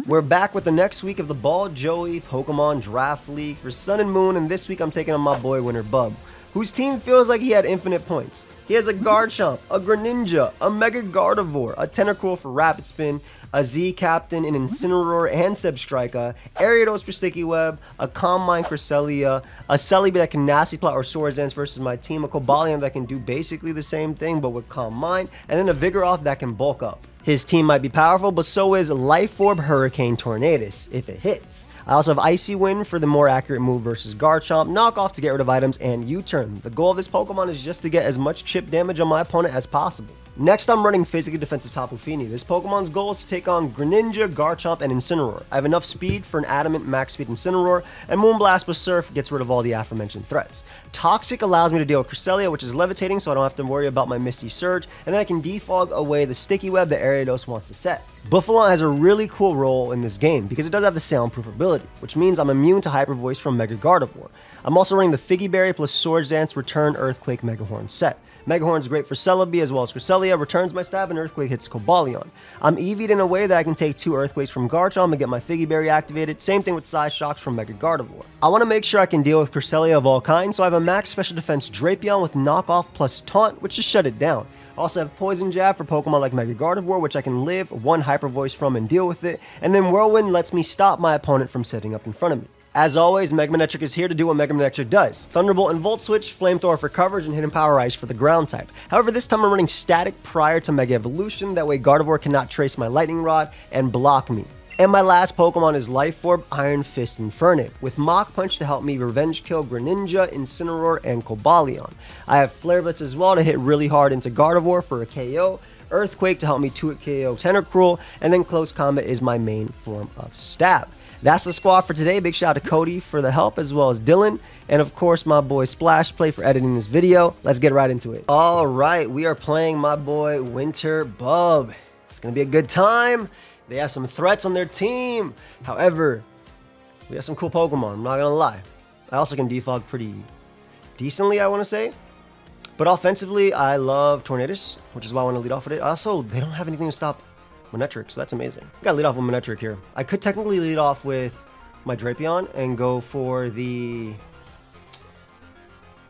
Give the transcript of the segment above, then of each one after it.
We're back with the next week of the Ball Joey Pokemon Draft League for Sun and Moon, and this week I'm taking on my boy Winner Bub, whose team feels like he had infinite points. He has a Garchomp, a Greninja, a Mega Gardevoir, a Tentacruel for Rapid Spin, a Z Captain, an Incineroar and Sebstrika, Ariados for Sticky Web, a Calm Mind Cresselia, a Celebi that can Nasty Plot or Swords Dance versus my team, a Cobalion that can do basically the same thing but with Calm Mind, and then a Vigoroth that can bulk up. His team might be powerful, but so is Life Orb Hurricane Tornadus, if it hits. I also have Icy Wind for the more accurate move versus Garchomp, Knockoff to get rid of items, and U-Turn. The goal of this Pokemon is just to get as much chip damage on my opponent as possible. Next, I'm running Physically Defensive Tapu Fini. This Pokemon's goal is to take on Greninja, Garchomp, and Incineroar. I have enough speed for an Adamant Max Speed Incineroar, and Moonblast with Surf gets rid of all the aforementioned threats. Toxic allows me to deal with Cresselia, which is levitating, so I don't have to worry about my Misty Surge, and then I can defog away the Sticky Web that Ariados wants to set. Buffalon has a really cool role in this game because it does have the soundproof ability, which means I'm immune to Hyper Voice from Mega Gardevoir. I'm also running the Figgy Berry plus Swords Dance Return Earthquake Mega Horn set. Mega Horn's great for Celebi as well as Cresselia, returns my stab and Earthquake hits Cobalion. I'm EV'd in a way that I can take 2 Earthquakes from Garchomp and get my Figgy Berry activated, same thing with Size Shocks from Mega Gardevoir. I want to make sure I can deal with Cresselia of all kinds, so I have a Max Special Defense Drapion with Knockoff plus Taunt, which just shut it down. I also have Poison Jab for Pokemon like Mega Gardevoir, which I can live 1 Hyper Voice from and deal with it, and then Whirlwind lets me stop my opponent from setting up in front of me. As always, Mega Manectric is here to do what Mega Manectric does. Thunderbolt and Volt Switch, Flamethrower for coverage, and Hidden Power Ice for the ground type. However, this time I'm running Static prior to Mega Evolution, that way Gardevoir cannot trace my Lightning Rod and block me. And my last Pokemon is Life Orb Iron Fist Infernape, with Mach Punch to help me revenge kill Greninja, Incineroar, and Cobalion. I have Flare Blitz as well to hit really hard into Gardevoir for a KO, Earthquake to help me 2-hit KO Tentacruel, and then Close Combat is my main form of stab. That's the squad for today. Big shout out to Cody for the help, as well as Dylan, and of course my boy Splash Play for editing this video. Let's get right into it. All right, we are playing my boy Winter Bub. It's gonna be a good time. They have some threats on their team. However, we have some cool Pokemon, I'm not gonna lie. I also can defog pretty decently, I wanna say. But offensively, I love Tornadus, which is why I wanna lead off with it. Also, they don't have anything to stop Manectric, so that's amazing. I gotta lead off with Manectric here. I could technically lead off with my Drapion and go for the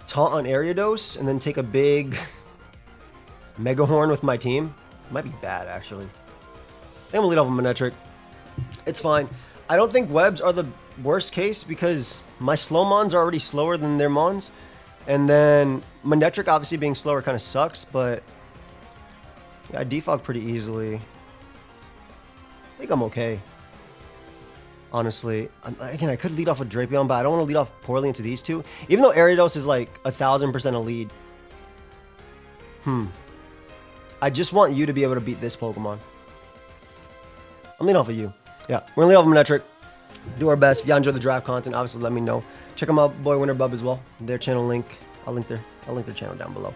Taunt on Ariados and then take a big Mega Horn with my team. It might be bad, actually. I think I'm gonna lead off with Manectric. It's fine. I don't think Webs are the worst case because my slow Mons are already slower than their Mons. And then Manectric obviously being slower kind of sucks, but yeah, I defog pretty easily. I think I'm okay. Honestly. Again, I could lead off with Drapion, but I don't want to lead off poorly into these two. Even though Ariados is like 1000% a lead. I just want you to be able to beat this Pokemon. I'm leading off with you. Yeah, we're gonna lead off with Manectric. Do our best. If y'all enjoy the draft content, obviously let me know. Check them out, boy Winter Bub as well. Their channel link. I'll link their channel down below.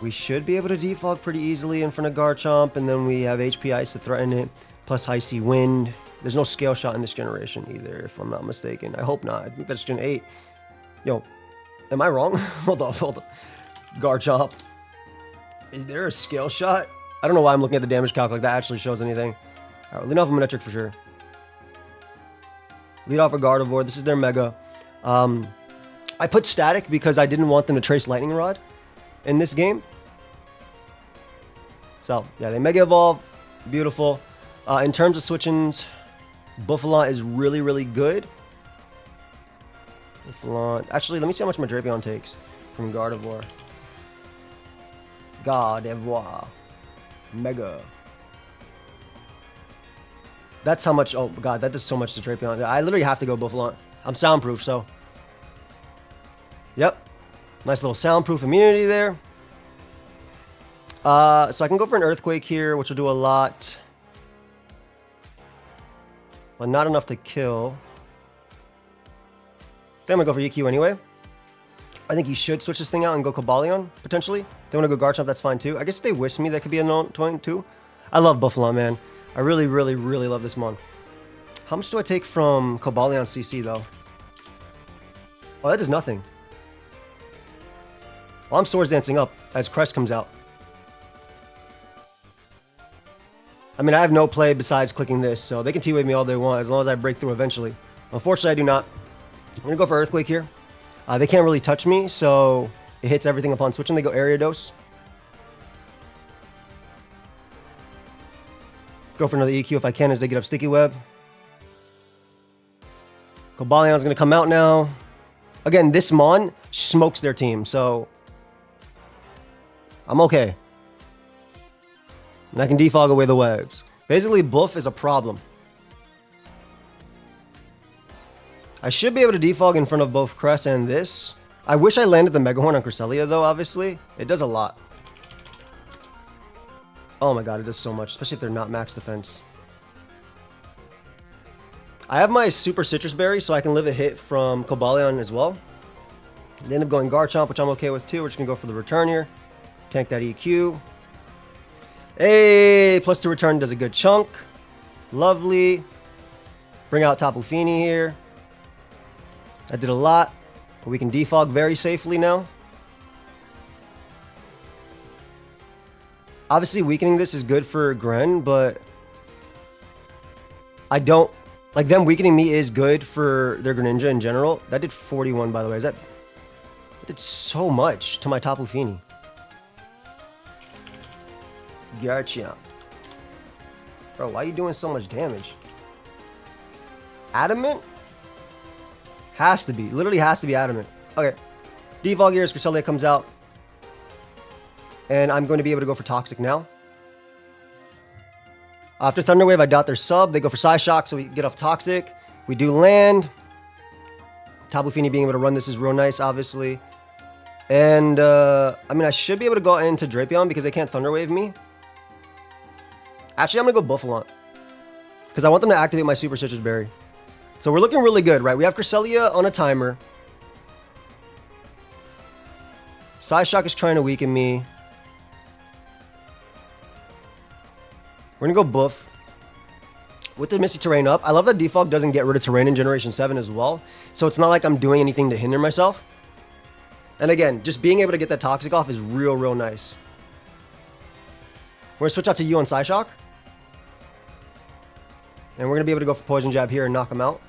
We should be able to defog pretty easily in front of Garchomp, and then we have HP Ice to threaten it, plus Icy Wind. There's no Scale Shot in this generation either, if I'm not mistaken. I hope not. I think that's Gen 8. Yo, am I wrong? hold on. Garchomp. Is there a Scale Shot? I don't know why I'm looking at the damage calc like that actually shows anything. All right, lead off with Manectric for sure. Lead off with Gardevoir. This is their Mega. I put Static because I didn't want them to trace Lightning Rod in this game. So, yeah, they Mega Evolve. Beautiful. In terms of switch-ins, Buffalon is really, really good. Buffalon. Actually, let me see how much my Drapion takes from Gardevoir. Gardevoir. Mega. That's how much. Oh, God, that does so much to Drapion. I literally have to go Buffalon. I'm soundproof, so. Yep. Nice little soundproof immunity there. So I can go for an Earthquake here, which will do a lot. But not enough to kill. I think I'm going to go for EQ anyway. I think you should switch this thing out and go Cobalion, potentially. If they want to go Garchomp, that's fine too. I guess if they Whisk me, that could be annoying too. I love Buffalon, man. I really, really, really love this mon. How much do I take from Cobalion CC, though? Oh, that does nothing. Well, I'm Swords Dancing up as Crest comes out. I mean, I have no play besides clicking this, so they can T-Wave me all they want as long as I break through eventually. Unfortunately, I do not. I'm going to go for Earthquake here. They can't really touch me, so it hits everything upon switching. They go Area Dose. Go for another EQ if I can as they get up Sticky Web. Cobalion is going to come out now. Again, this Mon smokes their team, so I'm okay. And I can defog away the webs. Basically, Buff is a problem. I should be able to defog in front of both Crest and this. I wish I landed the Mega Horn on Cresselia, though, obviously. It does a lot. Oh my god, it does so much, especially if they're not max defense. I have my Super Citrus Berry, so I can live a hit from Cobalion as well. They end up going Garchomp, which I'm okay with too. We're just going to go for the return here. Tank that EQ. Hey, +2 return does a good chunk. Lovely. Bring out Tapu Fini here. I did a lot. But we can defog very safely now. Obviously, weakening this is good for Gren, but I don't... Like, them weakening me is good for their Greninja in general. That did 41, by the way. That did so much to my Tapu Fini. Garchomp. Bro, why are you doing so much damage? Adamant? Has to be. Literally has to be Adamant. Okay. Defog here as Cresselia comes out. And I'm going to be able to go for Toxic now. After Thunder Wave, I dot their sub. They go for Psy Shock, so we get off Toxic. We do land. Tapu Fini being able to run this is real nice, obviously. And, I mean, I should be able to go into Drapion because they can't Thunder Wave me. Actually, I'm going to go Buffalon. Because I want them to activate my Super Citrus Berry. So we're looking really good, right? We have Cresselia on a timer. Psyshock is trying to weaken me. We're going to go Buff. With the Misty Terrain up, I love that Defog doesn't get rid of Terrain in Generation 7 as well. So it's not like I'm doing anything to hinder myself. And again, just being able to get that Toxic off is real nice. We're going to switch out to you on Psyshock. And we're going to be able to go for Poison Jab here and knock him out.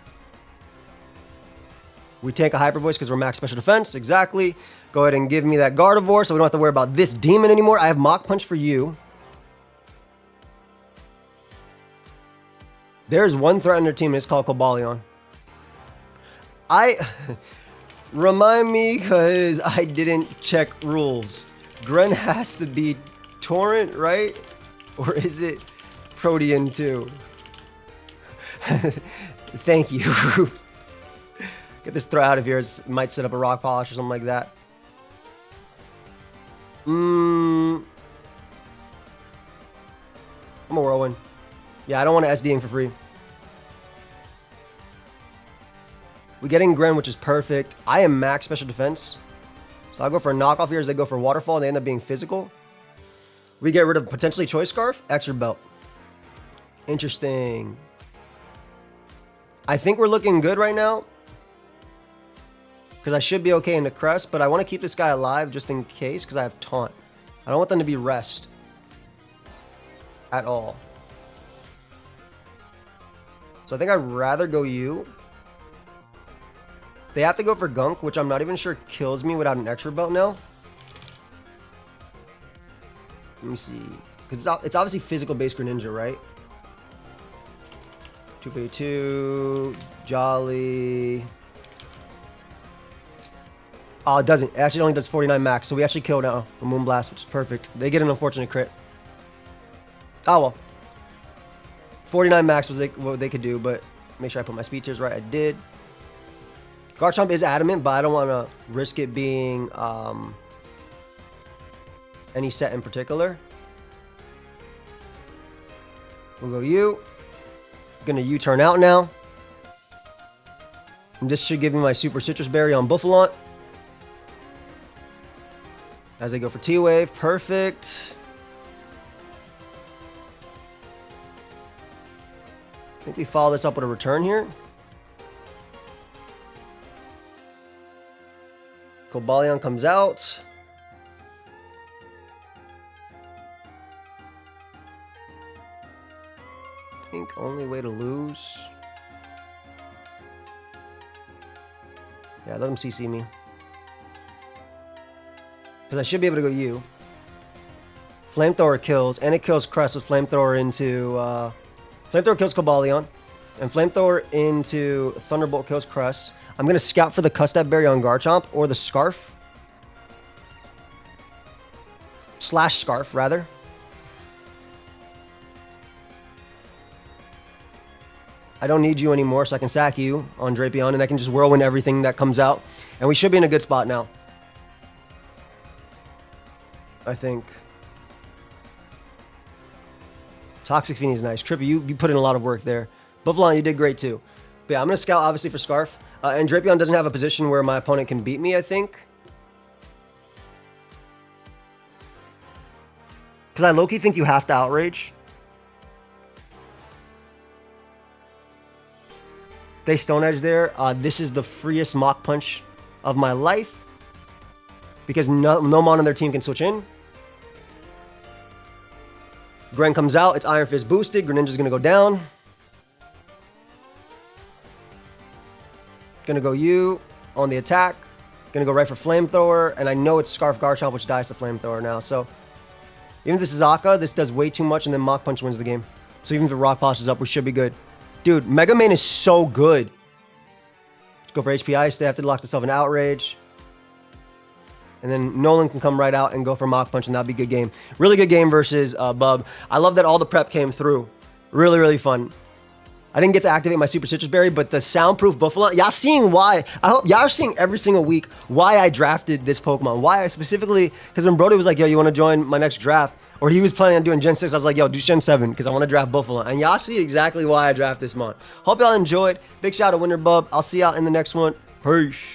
We tank a Hyper Voice because we're max special defense. Exactly. Go ahead and give me that Gardevoir so we don't have to worry about this demon anymore. I have Mach Punch for you. There's one threat on their team and it's called Cobalion. Remind me because I didn't check rules. Gren has to be Torrent, right? Or is it Protean too? Thank you. Get this throw out of here. It might set up a Rock Polish or something like that. I'm a Whirlwind. Yeah, I don't want to SDing for free. We're getting Gren, which is perfect. I am max special defense. So I'll go for a knockoff here as they go for Waterfall and they end up being physical. We get rid of potentially Choice Scarf, Extra Belt. Interesting. I think we're looking good right now. Because I should be okay in the crest, but I want to keep this guy alive just in case because I have Taunt. I don't want them to be rest. At all. So I think I'd rather go you. They have to go for Gunk, which I'm not even sure kills me without an Extra Belt now. Let me see. Because it's obviously physical-based Greninja, right? 2v2, Jolly. Oh, it doesn't. It actually only does 49 max, so we actually killed a Moonblast, which is perfect. They get an unfortunate crit. Oh, well. 49 max was what they could do, but make sure I put my speed tiers right. I did. Garchomp is adamant, but I don't want to risk it being any set in particular. We'll go you. Gonna U-turn out now. And this should give me my Super Citrus Berry on Buffalon. As they go for T-Wave. Perfect. I think we follow this up with a return here. Cobalion comes out. Only way to lose. Yeah, let him CC me. Because I should be able to go U. Flamethrower kills, and it kills Crest with Flamethrower into... Flamethrower kills Cobalion, and Flamethrower into Thunderbolt kills Crest. I'm going to scout for the Custap Berry on Garchomp, or the Scarf. Slash Scarf, rather. I don't need you anymore, so I can sack you on Drapion, and I can just Whirlwind everything that comes out. And we should be in a good spot now. I think. Toxic Fiend is nice. Trippy, you put in a lot of work there. Buffalon, you did great too. But yeah, I'm going to scout, obviously, for Scarf. And Drapion doesn't have a position where my opponent can beat me, I think. Because I low-key think you have to Outrage. They Stone Edge there. This is the freest Mach Punch of my life. Because no mon on their team can switch in. Gren comes out. It's Iron Fist boosted. Greninja's going to go down. Going to go U on the attack. Going to go right for Flamethrower. And I know it's Scarf Garchomp, which dies to Flamethrower now. So even if this is Akka, this does way too much. And then Mach Punch wins the game. So even if the Rock Posh is up, we should be good. Dude, Mega Man is so good. Let's go for HP Ice. They have to lock themselves in Outrage. And then Nolan can come right out and go for Mach Punch, and that'd be a good game. Really good game versus Bub. I love that all the prep came through. Really, really fun. I didn't get to activate my Super Citrus Berry, but the Soundproof Buffalo, y'all seeing why. I hope y'all are seeing every single week why I drafted this Pokemon. Why I specifically, because when Brody was like, yo, you want to join my next draft? Or he was planning on doing Gen 6, I was like, yo, do Gen 7, because I want to draft Buffalo. And y'all see exactly why I draft this mon. Hope y'all enjoyed. Big shout out to Winter Bub. I'll see y'all in the next one. Peace.